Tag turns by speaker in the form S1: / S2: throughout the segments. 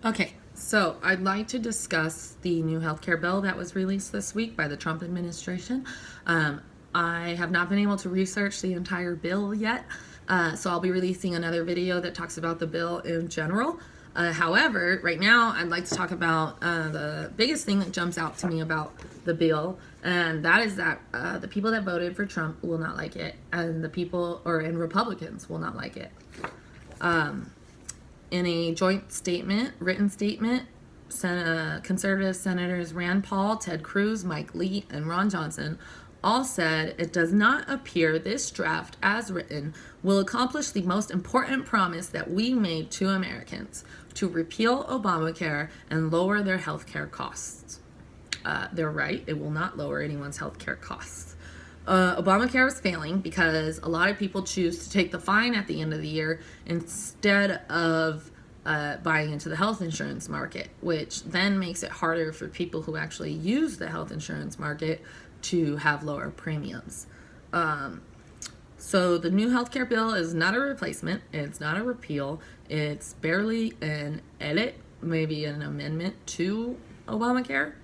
S1: Okay, so I'd like to discuss the new healthcare bill that was released this week by the Trump administration. I have not been able to research the entire bill yet, so I'll be releasing another video that talks about the bill in general. However, right now I'd like to talk about the biggest thing that jumps out to me about the bill, and that is that the people that voted for Trump will not like it, and and Republicans will not like it. In a joint statement, written statement, conservative senators Rand Paul, Ted Cruz, Mike Lee, and Ron Johnson all said it does not appear this draft as written will accomplish the most important promise that we made to Americans, to repeal Obamacare and lower their health care costs. They're right, it will not lower anyone's health care costs. Obamacare is failing because a lot of people choose to take the fine at the end of the year instead of buying into the health insurance market, which then makes it harder for people who actually use the health insurance market to have lower premiums. So the new healthcare bill is not a replacement, it's not a repeal, it's barely an edit, maybe an amendment to Obamacare.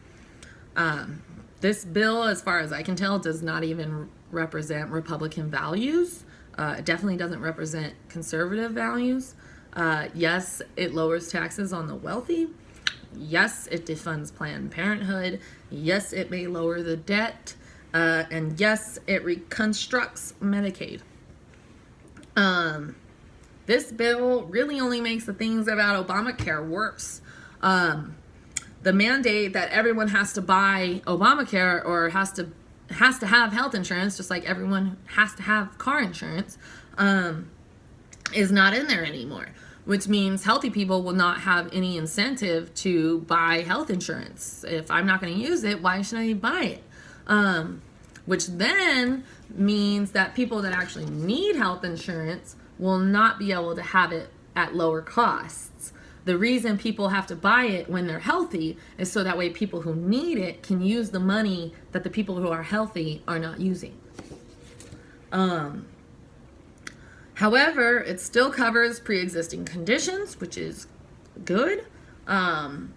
S1: This bill, as far as I can tell, does not even represent Republican values. It definitely doesn't represent conservative values. Yes, it lowers taxes on the wealthy. Yes, it defunds Planned Parenthood. Yes, it may lower the debt. And yes, it reconstructs Medicaid. This bill really only makes the things about Obamacare worse. The mandate that everyone has to buy Obamacare or has to have health insurance, just like everyone has to have car insurance, is not in there anymore, which means healthy people will not have any incentive to buy health insurance. If I'm not going to use it, why should I buy it? Which then means that people that actually need health insurance will not be able to have it at lower costs. The reason people have to buy it when they're healthy is so that way people who need it can use the money that the people who are healthy are not using. However, it still covers pre-existing conditions, which is good. But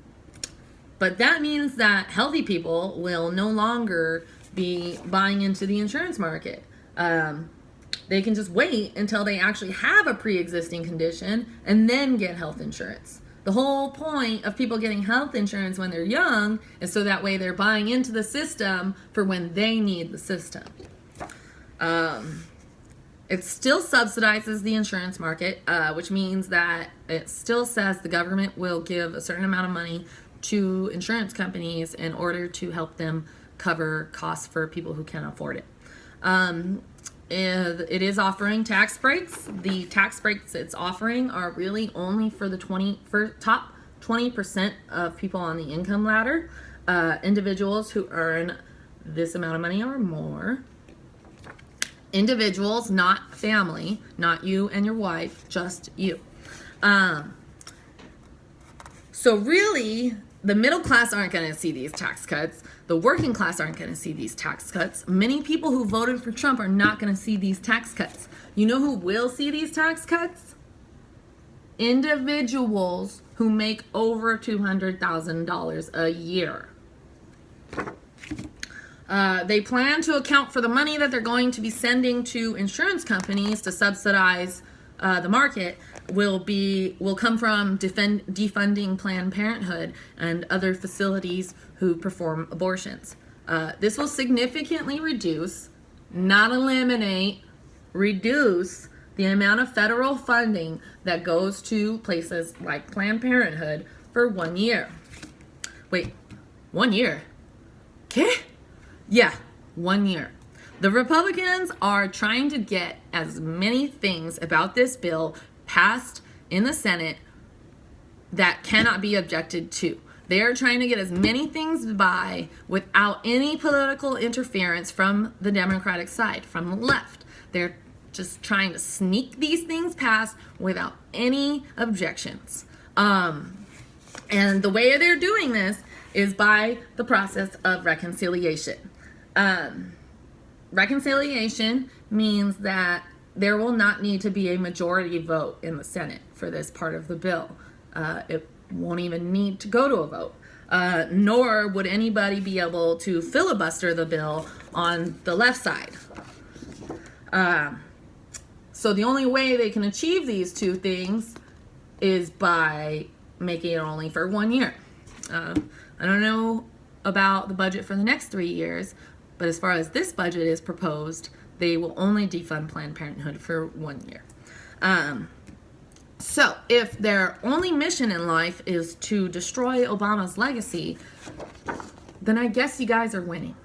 S1: that means that healthy people will no longer be buying into the insurance market. They can just wait until they actually have a pre-existing condition and then get health insurance. The whole point of people getting health insurance when they're young is so that way they're buying into the system for when they need the system. It still subsidizes the insurance market, which means that it still says the government will give a certain amount of money to insurance companies in order to help them cover costs for people who can't afford it. It is offering tax breaks. The tax breaks it's offering are really only for the top 20% of people on the income ladder, individuals who earn this amount of money or more. Individuals, not family, not you and your wife, just you. So really, the middle class aren't going to see these tax cuts. The working class aren't going to see these tax cuts. Many people who voted for Trump are not going to see these tax cuts. You know who will see these tax cuts? Individuals who make over $200,000 a year. They plan to account for the money that they're going to be sending to insurance companies to subsidize the market will come from defunding Planned Parenthood and other facilities who perform abortions. This will significantly reduce, not eliminate, reduce the amount of federal funding that goes to places like Planned Parenthood for 1 year. Wait, 1 year? Okay? Yeah, 1 year. The Republicans are trying to get as many things about this bill passed in the Senate that cannot be objected to. They are trying to get as many things by without any political interference from the Democratic side, from the left. They're just trying to sneak these things past without any objections. And the way they're doing this is by the process of reconciliation. Reconciliation means that there will not need to be a majority vote in the Senate for this part of the bill. won't even need to go to a vote. Nor would anybody be able to filibuster the bill on the left side. So the only way they can achieve these two things is by making it only for 1 year. I don't know about the budget for the next 3 years, but as far as this budget is proposed, they will only defund Planned Parenthood for 1 year. So if their only mission in life is to destroy Obama's legacy, then I guess you guys are winning.